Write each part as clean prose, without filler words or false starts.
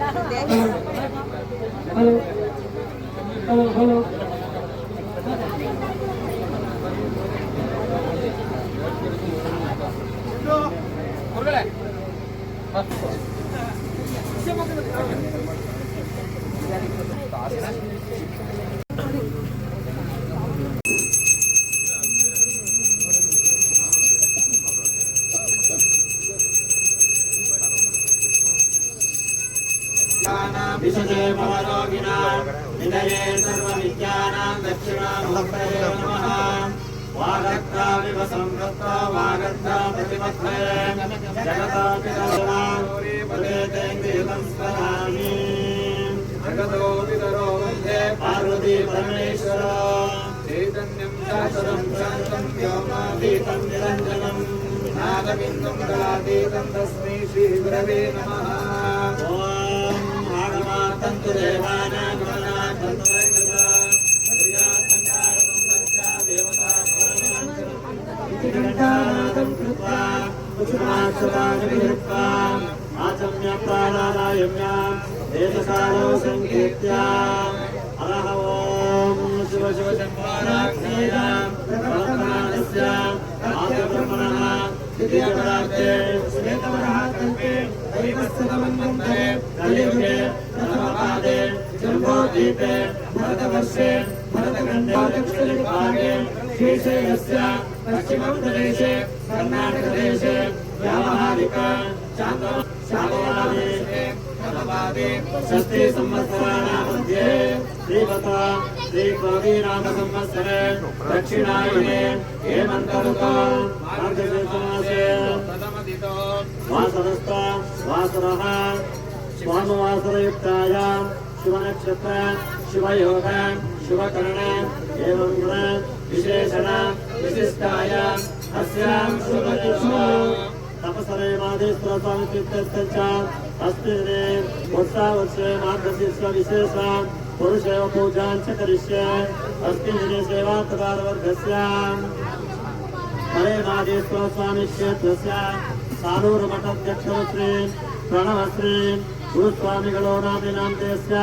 Hello विशजे भवरोगिणां निधये सर्वविद्यानां दक्षिणामूर्तये नमः। वागर्ताविव संवृत्तो वागर्ता प्रतिपत्तये जगतोऽपितरोमां पदेतेन्द्रियं स्मरामि। जगतोऽपितरो वन्दे पार्वती परमेश्वरो चैतन्यं शाश्वतं शान्तं व्योमातीतं निरञ्जनं नादबिन्दुं कलातीतं तस्मै श्रीगुरवे नमः। तंतु देवाना गमना तंतु वैद्यता प्रिया संकारकं वर्षा देवता इतिघण्टानादं कृत्वा कुसुमाक्षराणिर्वा आचम्य प्राणायाम्या देशकालो संकीर्त्य अरह ओम शिव शिव शंभराक्षेया प्रवर्तमानस्य आद्यब्रह्मणः द्वितीयपरार्थे श्वेतवराहकल्पे दैवस्तमन्वन्तरे कलियुगे प्रथमपादे जम्बोद्वीपे भरतवर्षे भरतखण्डे दक्षिणभागे श्रीशैलस्य पश्चिमोत्तरदेशे कर्णाटकदेशे व्यावहारिक शाकवादेशे प्रथमपादे षष्ठी संवत्सराणां मध्ये श्रीवता श्रीक्रोधीनामसंवत्सरे दक्षिणायने हेमन्तऋतो मार्गशीर्षमासे प्रथमतिथौ वासरस्थ वासरः स्वामवासरयुक्तायां शिवनक्षत्र शिवयोग शिवकर्ण एवं गुण विशेषण विशिष्टायां अस्यां शुभदिवसे तपसरे मादेश्वर स्वामी तीर्थस्य अस्ति दिने उत्सवस्य मार्गशीर्ष विशेष पुरुषेव पूजां च करिष्ये। अस्मिन् दिने सेवात्कारवर्गस्य हरे मादेश्वर स्वामी क्षेत्रस्य सालूरुमठाध्यक्षश्री प्रणवश्री गुरुस्वामिगलो नामिनान्तेस्य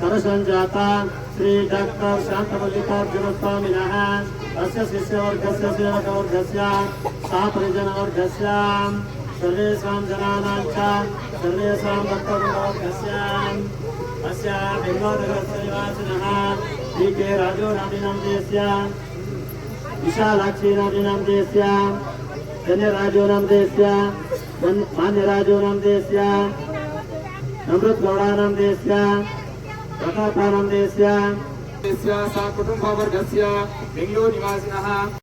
करसञ्जाता श्री डॉक्टर शान्तमल्लिकार्जुन स्वामिनः अस्य शिष्यवर्गस्य सेवकवर्गस्य सापरिजनवर्गस्य सर्वेषां जनानां च सर्वेषां भक्तवर्गस्य अस्य बेङ्गलूरुनगरस्य निवासिनः डी के राजो नाम्नां देशस्य विशालाक्षी नाम्नां देशस्य धन्यराजो नाम देशस्य मान्यराजो नाम देशस्य अमृतगौडा नाम देशस्य प्रतापा नाम देशस्य सा कुटुम्बवर्गस्य बेङ्गलूरुनिवासिनः